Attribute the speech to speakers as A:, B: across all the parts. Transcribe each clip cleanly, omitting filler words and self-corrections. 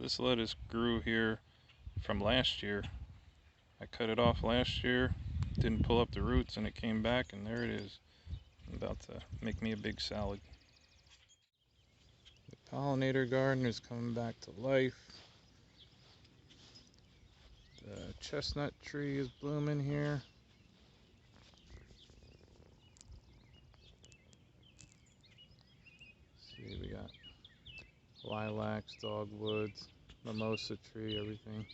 A: This lettuce grew here from last year. I cut it off last year, didn't pull up the roots, and it came back, and there it is. I'm about to make me a big salad. The pollinator garden is coming back to life. The chestnut tree is blooming here. See, we got lilacs, dogwoods, mimosa tree, everything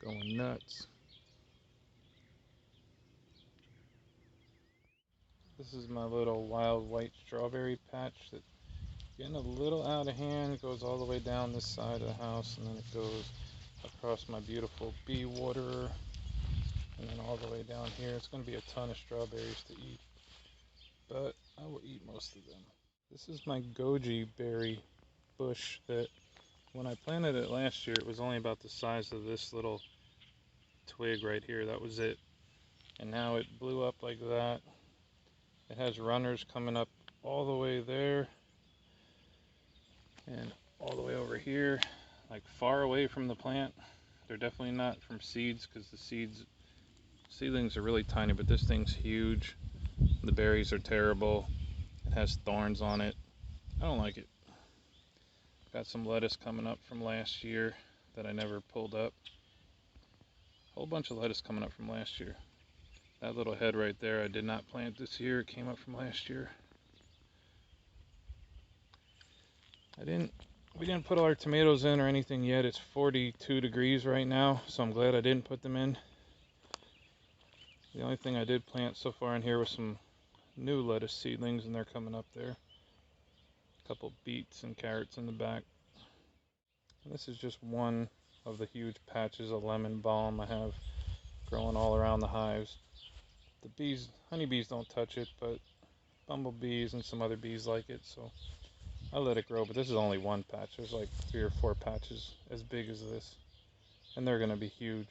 A: going nuts. This is my little wild white strawberry patch that's getting a little out of hand. It goes all the way down this side of the house, and then it goes across my beautiful bee waterer, and then all the way down here. It's going to be a ton of strawberries to eat, but I will eat most of them. This is my goji berry bush that when I planted it last year, it was only about the size of this little twig right here. That was it. And now it blew up like that. It has runners coming up all the way there and all the way over here, like far away from the plant. They're definitely not from seeds because the seedlings are really tiny, but this thing's huge. The berries are terrible. It has thorns on it. I don't like it. Got some lettuce coming up from last year that I never pulled up. Whole bunch of lettuce coming up from last year. That little head right there I did not plant this year. It came up from last year. We didn't put all our tomatoes in or anything yet. It's 42 degrees right now, so I'm glad I didn't put them in. The only thing I did plant so far in here was some new lettuce seedlings, and they're coming up there. A couple beets and carrots in the back. And this is just one of the huge patches of lemon balm I have growing all around the hives. The bees, honeybees don't touch it, but bumblebees and some other bees like it, so I let it grow. But this is only one patch. There's like 3 or 4 patches as big as this, and they're gonna be huge.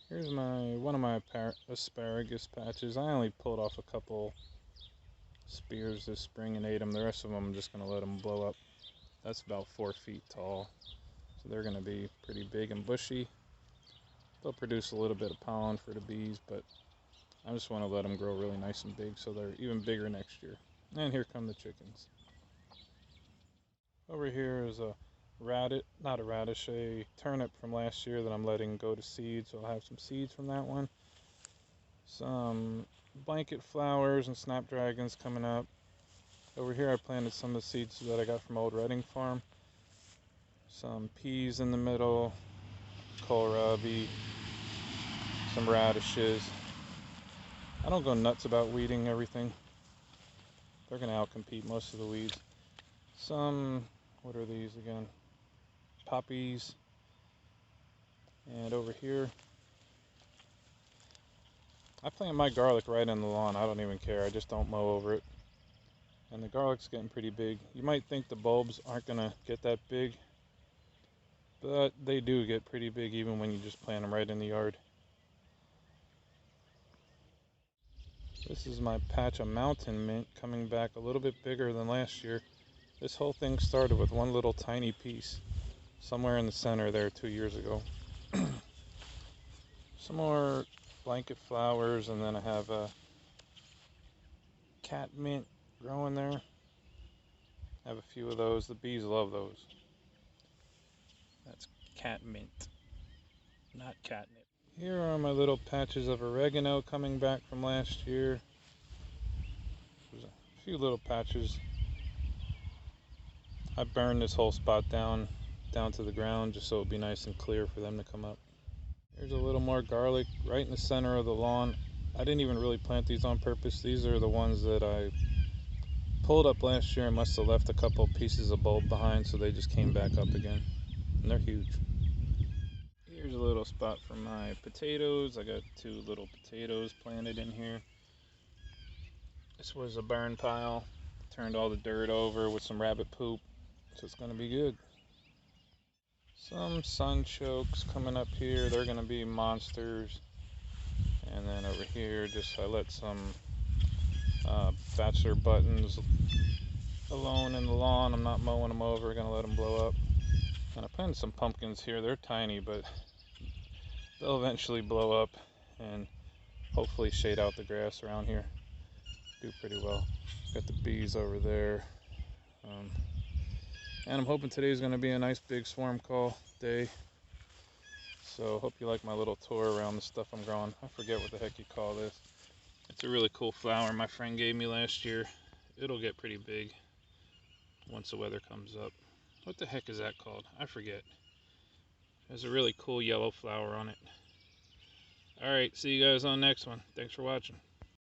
A: Here's one of my asparagus patches. I only pulled off a couple spears this spring and ate them. The rest of them I'm just gonna let them blow up. That's about 4 feet tall, so they're gonna be pretty big and bushy. They'll produce a little bit of pollen for the bees, but I just want to let them grow really nice and big so they're even bigger next year. And here come the chickens. Over here is a turnip from last year that I'm letting go to seed, so I'll have some seeds from that one. Some blanket flowers and snapdragons coming up. Over here I planted some of the seeds that I got from Old Reading Farm. Some peas in the middle, kohlrabi, some radishes. I don't go nuts about weeding everything. They're going to outcompete most of the weeds. Some, what are these again? Poppies. And over here, I plant my garlic right in the lawn. I don't even care. I just don't mow over it. And the garlic's getting pretty big. You might think the bulbs aren't going to get that big, but they do get pretty big even when you just plant them right in the yard. This is my patch of mountain mint coming back a little bit bigger than last year. This whole thing started with one little tiny piece somewhere in the center there 2 years ago. Some more blanket flowers, and then I have a catmint growing there. I have a few of those. The bees love those. That's catmint, not catnip. Here are my little patches of oregano coming back from last year. There's a few little patches. I burned this whole spot down to the ground just so it'd be nice and clear for them to come up. Here's a little more garlic right in the center of the lawn. I didn't even really plant these on purpose. These are the ones that I pulled up last year and must have left a couple pieces of bulb behind, so they just came back up again. And they're huge. Here's a little spot for my potatoes. I got 2 little potatoes planted in here. This was a burn pile. Turned all the dirt over with some rabbit poop, so it's going to be good. Some sunchokes coming up here. They're going to be monsters. And then over here, I let some Bachelor buttons alone in the lawn. I'm not mowing them over. Going to let them blow up. And I planted some pumpkins here. They're tiny, but they'll eventually blow up and hopefully shade out the grass around here. Do pretty well. Got the bees over there. And I'm hoping today's going to be a nice big swarm call day. So hope you like my little tour around the stuff I'm growing. I forget what the heck you call this. It's a really cool flower my friend gave me last year. It'll get pretty big once the weather comes up. What the heck is that called? I forget. There's a really cool yellow flower on it. Alright, see you guys on the next one. Thanks for watching.